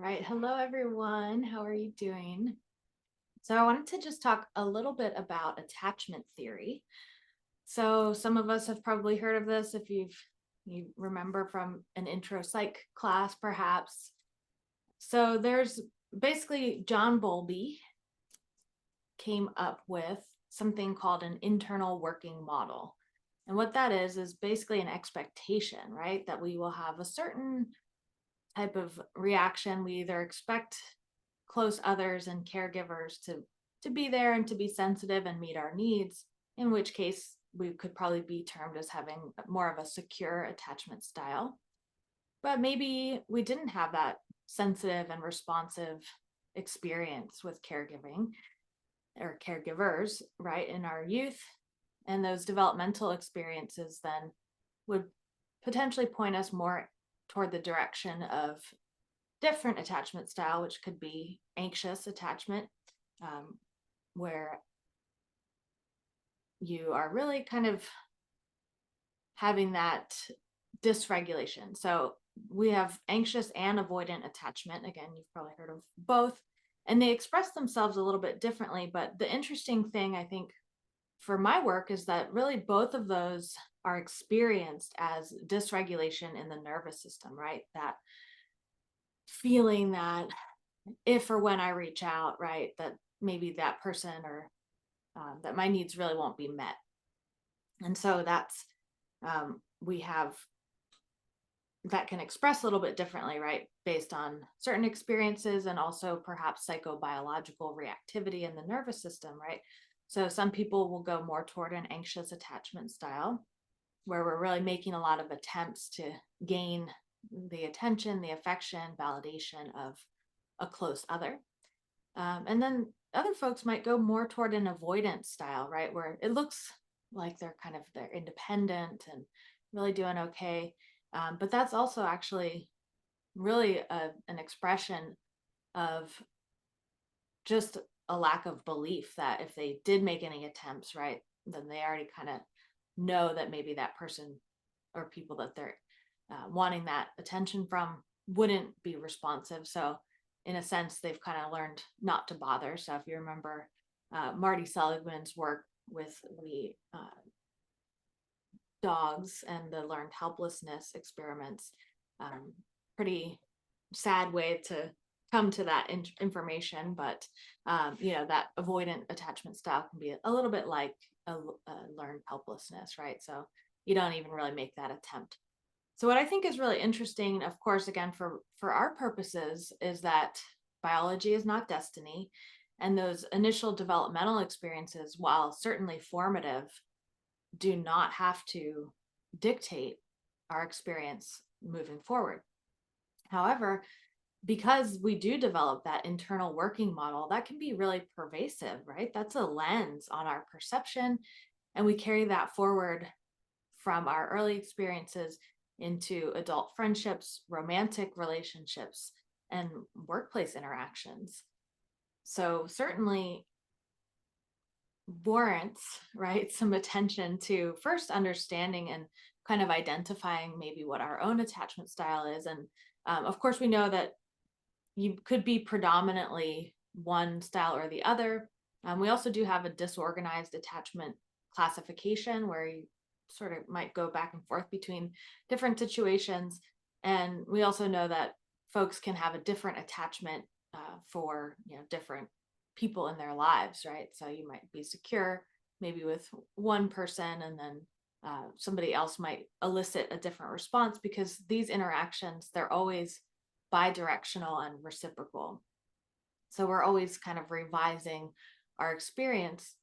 Right. Hello, everyone. How are you doing? So, I wanted to just talk a little bit about attachment theory. So, some of us have probably heard of this if you remember from an intro psych class, perhaps. So, there's basically John Bowlby came up with something called an internal working model. And what that is basically an expectation, right? That we will have a certain type of reaction. We either expect close others and caregivers to be there and to be sensitive and meet our needs, in which case we could probably be termed as having more of a secure attachment style. But maybe we didn't have that sensitive and responsive experience with caregiving or caregivers, right, in our youth. And those developmental experiences then would potentially point us more toward the direction of different attachment style, which could be anxious attachment, um, where you are really kind of having that dysregulation. So we have anxious and avoidant attachment. Again, you've probably heard of both, and they express themselves a little bit differently. But the interesting thing, I think, for my work is that really both of those are experienced as dysregulation in the nervous system, right? That feeling that if or when I reach out, right, that maybe that person or that my needs really won't be met. And so that's, we have that can express a little bit differently, right, based on certain experiences and also perhaps psychobiological reactivity in the nervous system, right? So some people will go more toward an anxious attachment style where we're really making a lot of attempts to gain the attention, the affection, validation of a close other. And then other folks might go more toward an avoidance style, right? Where it looks like they're independent and really doing okay. But that's also actually really an expression of just a lack of belief that if they did make any attempts, right, then they already kind of know that maybe that person or people that they're wanting that attention from wouldn't be responsive. So, in a sense, they've kind of learned not to bother. So, if you remember Marty Seligman's work with the dogs and the learned helplessness experiments, um, pretty sad way to come to that information. But, that avoidant attachment style can be a little bit like a learned helplessness, right? So, you don't even really make that attempt. So what I think is really interesting, of course, again for our purposes, is that biology is not destiny, and those initial developmental experiences, while certainly formative, do not have to dictate our experience moving forward. However, because we do develop that internal working model, that can be really pervasive, right? That's a lens on our perception, and we carry that forward from our early experiences into adult friendships, romantic relationships, and workplace interactions. So, certainly warrants, right, some attention to first understanding and kind of identifying maybe what our own attachment style is. And of course, we know that you could be predominantly one style or the other. We also do have a disorganized attachment classification where you sort of might go back and forth between different situations. And we also know that folks can have a different attachment for different people in their lives, right? So you might be secure maybe with one person, and then somebody else might elicit a different response because these interactions, they're always bi-directional and reciprocal. So we're always kind of revising our experience.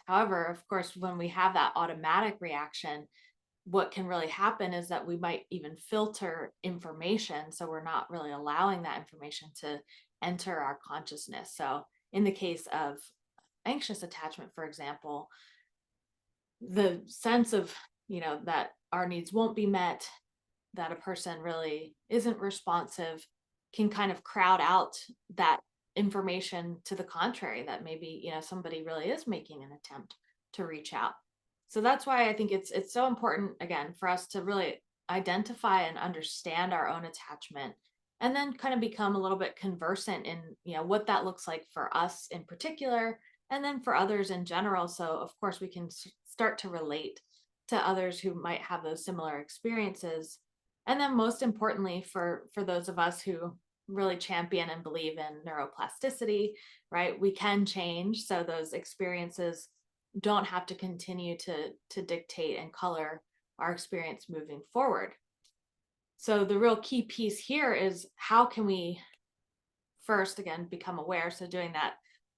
However, of course, when we have that automatic reaction, what can really happen is that we might even filter information. So we're not really allowing that information to enter our consciousness. So in the case of anxious attachment, for example, the sense of, that our needs won't be met, that a person really isn't responsive, can kind of crowd out that information to the contrary, that maybe somebody really is making an attempt to reach out. So that's why I think it's so important, again, for us to really identify and understand our own attachment, and then kind of become a little bit conversant in, what that looks like for us in particular, and then for others in general. So of course we can start to relate to others who might have those similar experiences. And then most importantly, for those of us who really champion and believe in neuroplasticity, right? We can change, so those experiences don't have to continue to dictate and color our experience moving forward. So the real key piece here is, how can we first, again, become aware? So doing that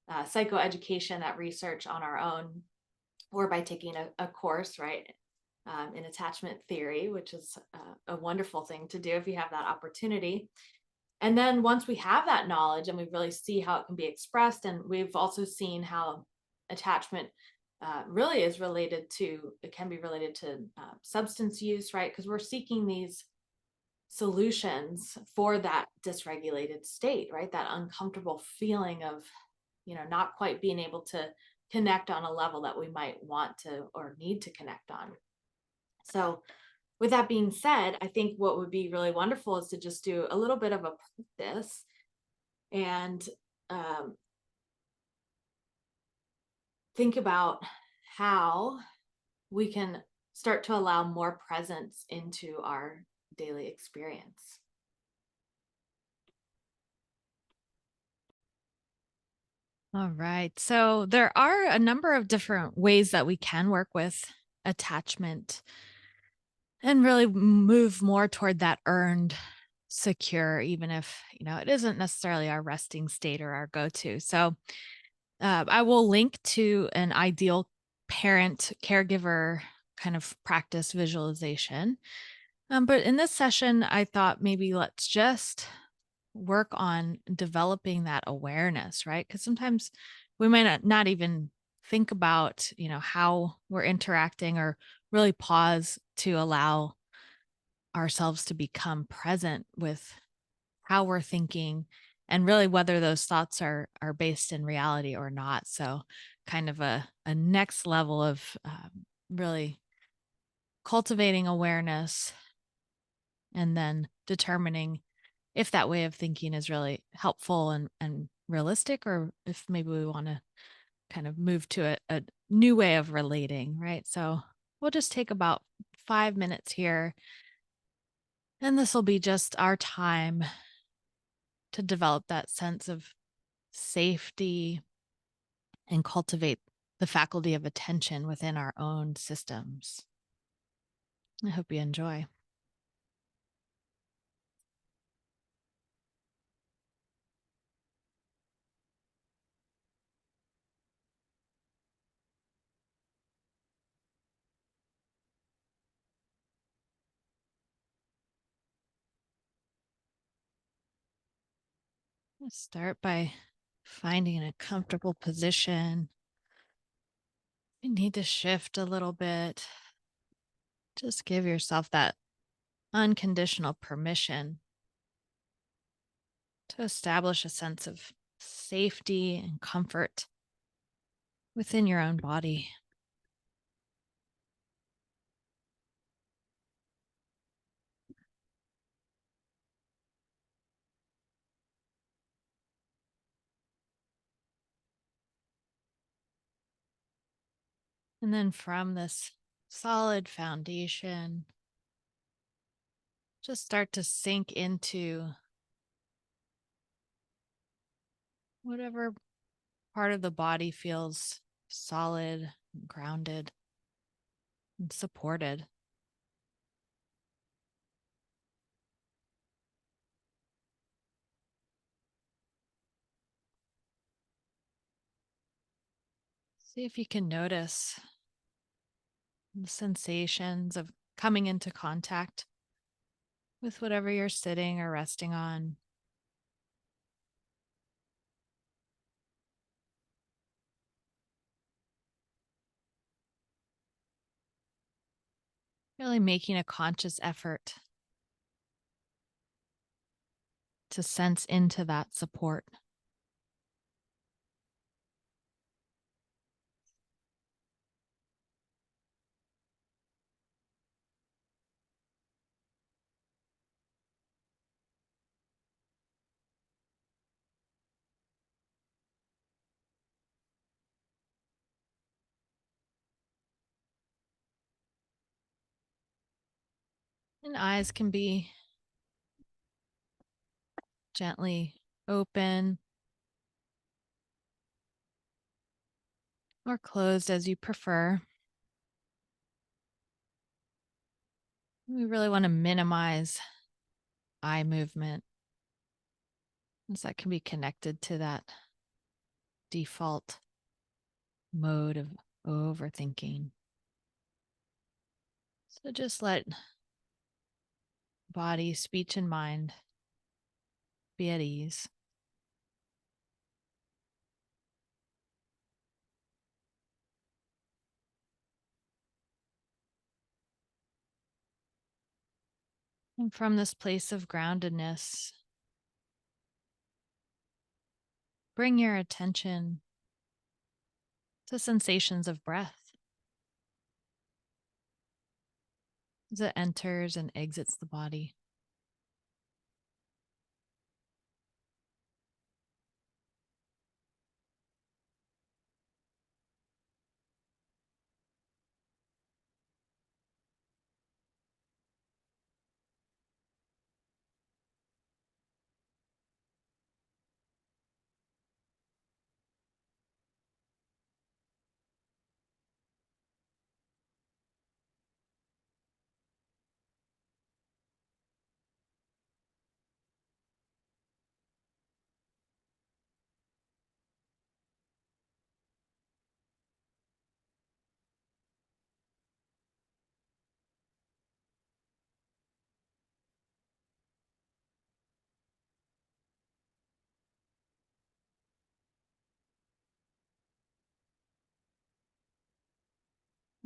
psychoeducation, that research on our own, or by taking a course, right, in attachment theory, which is a wonderful thing to do if you have that opportunity. And then once we have that knowledge and we really see how it can be expressed, and we've also seen how attachment really is related to, it can be related to substance use, right? Because we're seeking these solutions for that dysregulated state, right? That uncomfortable feeling of, not quite being able to connect on a level that we might want to or need to connect on. So, with that being said, I think what would be really wonderful is to just do a little bit of a practice and um, think about how we can start to allow more presence into our daily experience. All right. So there are a number of different ways that we can work with attachment and really move more toward that earned secure, even if, it isn't necessarily our resting state or our go to. So I will link to an ideal parent caregiver kind of practice visualization. But in this session, I thought maybe let's just work on developing that awareness, right? Because sometimes we might not even think about, how we're interacting, or really pause to allow ourselves to become present with how we're thinking, and really whether those thoughts are based in reality or not. So kind of a next level of really cultivating awareness, and then determining if that way of thinking is really helpful and realistic, or if maybe we want to kind of move to a new way of relating, right? So we'll just take about 5 minutes here, and this will be just our time to develop that sense of safety and cultivate the faculty of attention within our own systems. I hope you enjoy. Let's start by finding a comfortable position. You need to shift a little bit. Just give yourself that unconditional permission to establish a sense of safety and comfort within your own body. And then from this solid foundation, just start to sink into whatever part of the body feels solid, and grounded, and supported. See if you can notice the sensations of coming into contact with whatever you're sitting or resting on. Really making a conscious effort to sense into that support. And eyes can be gently open or closed as you prefer. We really want to minimize eye movement as that can be connected to that default mode of overthinking. So just let body, speech, and mind be at ease. And from this place of groundedness, bring your attention to sensations of breath as it enters and exits the body.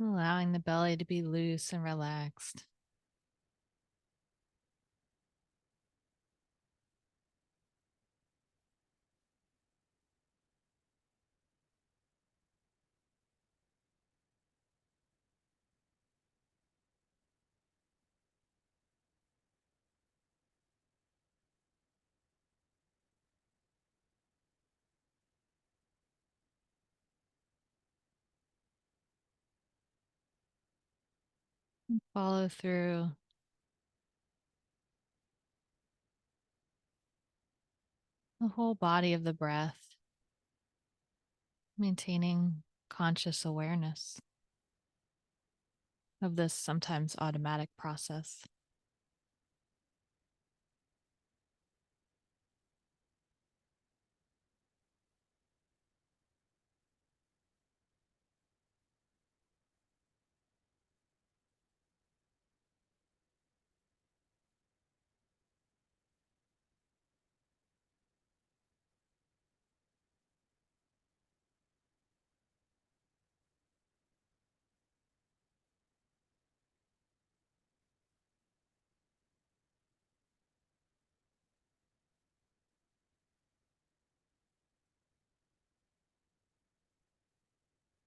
Allowing the belly to be loose and relaxed. And follow through the whole body of the breath, maintaining conscious awareness of this sometimes automatic process.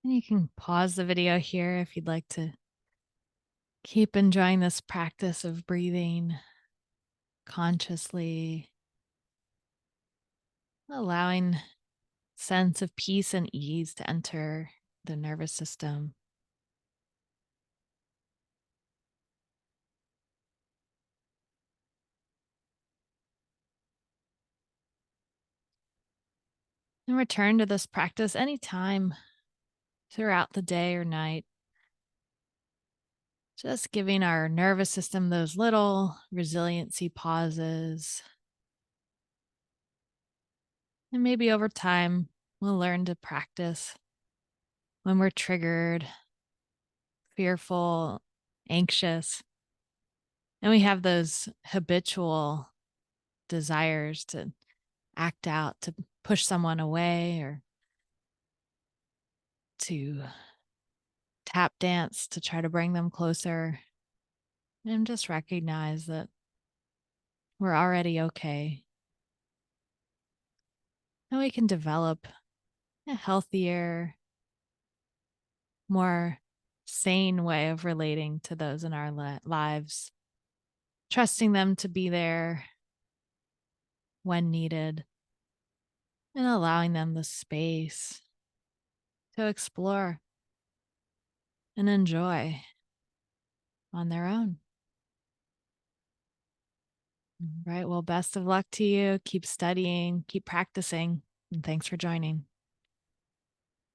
And you can pause the video here if you'd like to keep enjoying this practice of breathing consciously, allowing sense of peace and ease to enter the nervous system. And return to this practice anytime throughout the day or night. Just giving our nervous system those little resiliency pauses. And maybe over time, we'll learn to practice when we're triggered, fearful, anxious, and we have those habitual desires to act out, to push someone away or to tap dance to try to bring them closer. And just recognize that we're already okay. And we can develop a healthier, more sane way of relating to those in our lives, trusting them to be there when needed and allowing them the space to explore and enjoy on their own. Right. Well, best of luck to you. Keep studying, keep practicing, and thanks for joining.